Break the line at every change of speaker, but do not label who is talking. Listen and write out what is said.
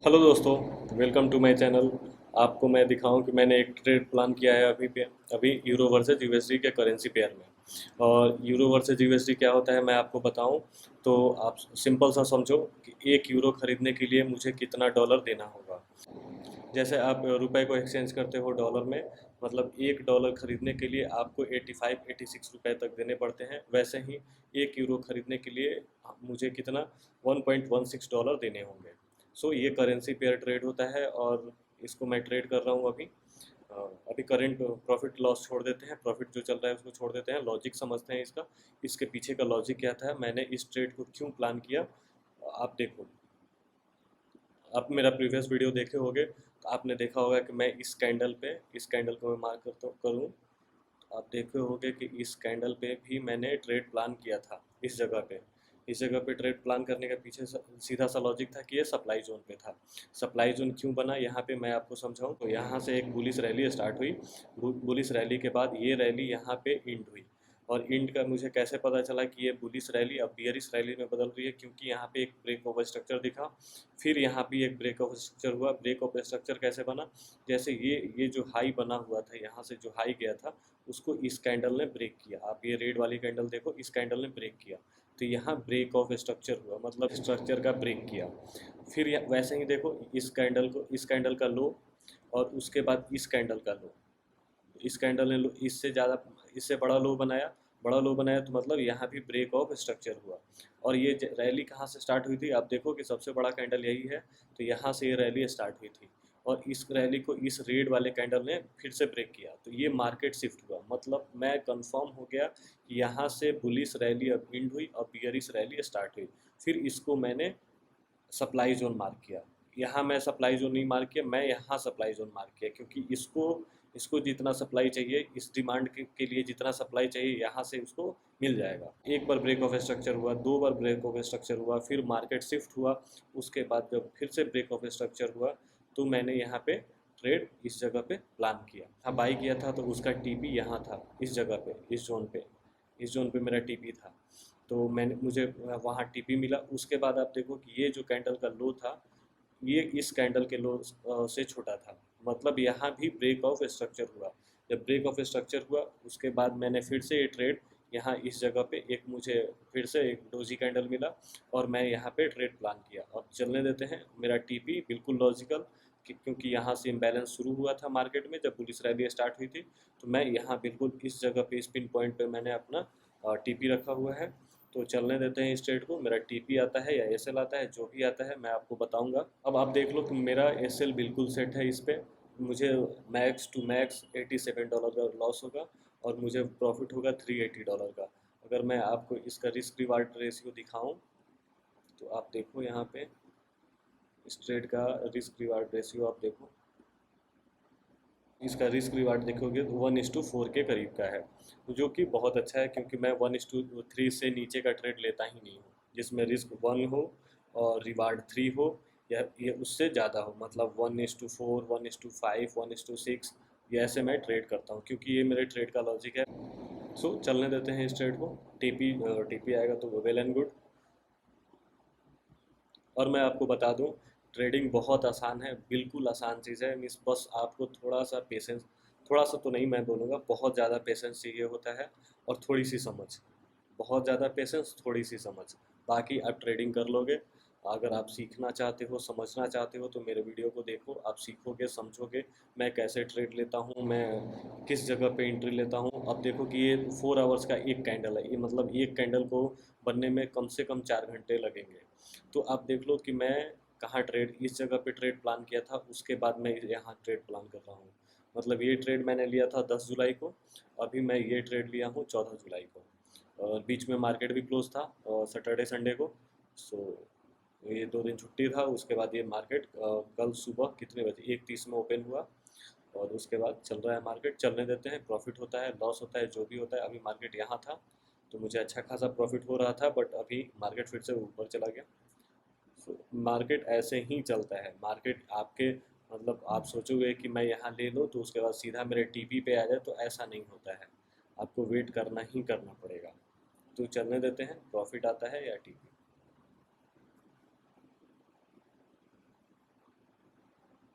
Hello दोस्तों, welcome to my channel. आपको मैं दिखाऊं कि मैंने एक ट्रेड प्लान किया है अभी यूरो वर्सेज यूएसडी के करेंसी पेयर में। और यूरो वर्सेज यूएसडी क्या होता है मैं आपको बताऊं तो आप सिंपल सा समझो कि 1 यूरो खरीदने के लिए मुझे कितना डॉलर देना होगा। जैसे आप रुपए को एक्सचेंज करते हो डॉलर में, मतलब 1 डॉलर खरीदने के लिए आपको 85-86 रुपए तक देने पड़ते हैं। वैसे ही 1 यूरो खरीदने के लिए मुझे कितना 1.16 डॉलर देने होंगे। सो ये करेंसी पेयर ट्रेड होता है और इसको मैं ट्रेड कर रहा हूँ अभी। अ, अभी करंट प्रॉफिट लॉस छोड़ देते हैं, प्रॉफिट जो चल रहा है उसको छोड़ देते हैं, लॉजिक समझते हैं इसका। इसके पीछे का लॉजिक क्या था, मैंने इस ट्रेड को क्यों प्लान किया, आप देखो। आप मेरा प्रीवियस वीडियो देखे होंगे तो आपने देखा होगा कि मैं इस कैंडल को मैं मार्क करता करूँ। आप देखे होंगे कि इस कैंडल पे भी मैंने ट्रेड प्लान किया था इस जगह पे ट्रेड प्लान करने का पीछे सीधा सा लॉजिक था कि ये सप्लाई जोन पे था। सप्लाई जोन क्यों बना यहाँ पे मैं आपको समझाऊँ तो यहाँ से एक बुलिश रैली स्टार्ट हुई। बुलिश रैली के बाद ये रैली यहाँ पे इंड हुई। और इंड का मुझे कैसे पता चला कि ये बुलिश रैली अब बियरिश रैली में बदल रही है, क्योंकि यहाँ पे एक ब्रेक ऑफ स्ट्रक्चर दिखा। फिर यहाँ भी एक ब्रेक ऑफ स्ट्रक्चर हुआ। ब्रेक ऑफ स्ट्रक्चर कैसे बना, जैसे ये जो हाई बना हुआ था, यहाँ से जो हाई गया था उसको इस कैंडल ने ब्रेक किया। आप ये रेड वाली कैंडल देखो, इस कैंडल ने ब्रेक किया तो यहाँ ब्रेक ऑफ स्ट्रक्चर हुआ, मतलब स्ट्रक्चर का ब्रेक किया। फिर वैसे ही देखो इस कैंडल का लो और उसके बाद इस कैंडल का लो। इस कैंडल ने इससे ज़्यादा, इससे बड़ा लो बनाया तो मतलब यहाँ भी ब्रेक ऑफ स्ट्रक्चर हुआ। और ये रैली कहाँ से स्टार्ट हुई थी, आप देखो कि सबसे बड़ा कैंडल यही है, तो यहाँ से ये रैली स्टार्ट हुई थी। और इस रैली को इस रेड वाले कैंडल ने फिर से ब्रेक किया तो ये मार्केट शिफ्ट हुआ। मतलब मैं कंफर्म हो गया कि यहाँ से बुलिश रैली अब इंड हुई और बियरिश रैली स्टार्ट हुई। फिर इसको मैंने सप्लाई जोन मार्क किया। यहाँ मैं सप्लाई जोन नहीं मार्क किया, मैं यहाँ सप्लाई जोन मार्क किया, क्योंकि इसको इसको जितना सप्लाई चाहिए, इस डिमांड के लिए जितना सप्लाई चाहिए यहाँ से उसको मिल जाएगा। एक बार ब्रेक ऑफ स्ट्रक्चर हुआ, 2 बार ब्रेक ऑफ स्ट्रक्चर हुआ, फिर मार्केट शिफ्ट हुआ। उसके बाद जब फिर से ब्रेक ऑफ स्ट्रक्चर हुआ तो मैंने यहाँ पे ट्रेड इस जगह पे प्लान किया। हाँ, बाई किया था तो उसका टीपी यहाँ था, इस जगह पे, इस जोन पे मेरा टीपी था। तो मैंने मुझे वहाँ टीपी मिला। उसके बाद आप देखो कि ये जो कैंडल का लो था, ये इस कैंडल के लो से छोटा था। मतलब यहाँ भी ब्रेक ऑफ स्ट्रक्चर हुआ। जब ब्रेक ऑफ स्ट्रक्चर हुआ उसके बाद मैंने फिर से ये ट्रेड यहाँ इस जगह पे एक मुझे फिर से एक डोजी कैंडल मिला और मैं यहाँ पे ट्रेड प्लान किया। अब चलने देते हैं। मेरा टीपी बिल्कुल लॉजिकल, क्योंकि यहाँ से इम्बैलेंस शुरू हुआ था मार्केट में जब पुलिस रैली स्टार्ट हुई थी। तो मैं यहाँ बिल्कुल इस जगह पे, इस पिन पॉइंट पे मैंने अपना टीपी रखा हुआ है। तो चलने देते हैं इस ट्रेड को। मेरा टीपी आता है या एसएल आता है, जो भी आता है मैं आपको बताऊंगा। अब आप देख लो कि मेरा एसएल बिल्कुल सेट है इस पे। मुझे मैक्स टू मैक्स $87 का लॉस होगा और मुझे प्रॉफिट होगा $380 का। अगर मैं आपको इसका रिस्क रिवार्ड रेशियो दिखाऊं तो आप देखो यहाँ पे इस ट्रेड का रिस्क रिवार्ड रेशियो आप देखो। इसका रिस्क रिवार्ड देखोगे तो 1:4 के करीब का है, जो कि बहुत अच्छा है, क्योंकि मैं 1:3 से नीचे का ट्रेड लेता ही नहीं हूँ। जिसमें रिस्क 1 हो और रिवार्ड 3 हो, या ये उससे ज़्यादा हो, मतलब 1:4, 1:5, 1:6, ये ऐसे मैं ट्रेड करता हूँ, क्योंकि ये मेरे ट्रेड का लॉजिक है। सो चलने देते हैं इस ट्रेड को। टीपी टीपी आएगा तो वेल एंड गुड। और मैं आपको बता दूं, ट्रेडिंग बहुत आसान है, बिल्कुल आसान चीज़ है। मिस बस आपको थोड़ा सा पेशेंस, थोड़ा सा तो नहीं मैं बोलूँगा, बहुत ज़्यादा पेशेंस चाहिए होता है और थोड़ी सी समझ। बहुत ज़्यादा पेशेंस, थोड़ी सी समझ, बाकी आप ट्रेडिंग कर लोगे। अगर आप सीखना चाहते हो, समझना चाहते हो तो मेरे वीडियो को देखो, आप सीखोगे, समझोगे मैं कैसे ट्रेड लेता हूँ, मैं किस जगह पे एंट्री लेता हूँ। अब देखो कि ये 4 आवर्स का एक कैंडल है, ये मतलब एक कैंडल को बनने में कम से कम 4 घंटे लगेंगे। तो आप देख लो कि मैं कहाँ ट्रेड, इस जगह पे ट्रेड प्लान किया था, उसके बाद मैं यहाँ ट्रेड प्लान कर रहा हूँ। मतलब ये ट्रेड मैंने लिया था 10 जुलाई को, अभी मैं ये ट्रेड लिया हूँ 14 जुलाई को। और बीच में मार्केट भी क्लोज था सैटरडे संडे को। सो ये 2 दिन छुट्टी था। उसके बाद ये मार्केट कल सुबह कितने बजे, 1:30 में ओपन हुआ। और उसके बाद चल रहा है मार्केट, चलने देते हैं। प्रॉफिट होता है, लॉस होता है, जो भी होता है। अभी मार्केट यहाँ था तो मुझे अच्छा खासा प्रॉफिट हो रहा था, बट अभी मार्केट फिर से ऊपर चला गया। सो मार्केट ऐसे ही चलता है। मार्केट आपके, मतलब आप सोचोगे कि मैं यहाँ ले लूँ तो उसके बाद सीधा मेरे टीपी पे आ जाए, तो ऐसा नहीं होता है। आपको वेट करना ही करना पड़ेगा। तो चलने देते हैं, प्रॉफिट आता है या टीपी।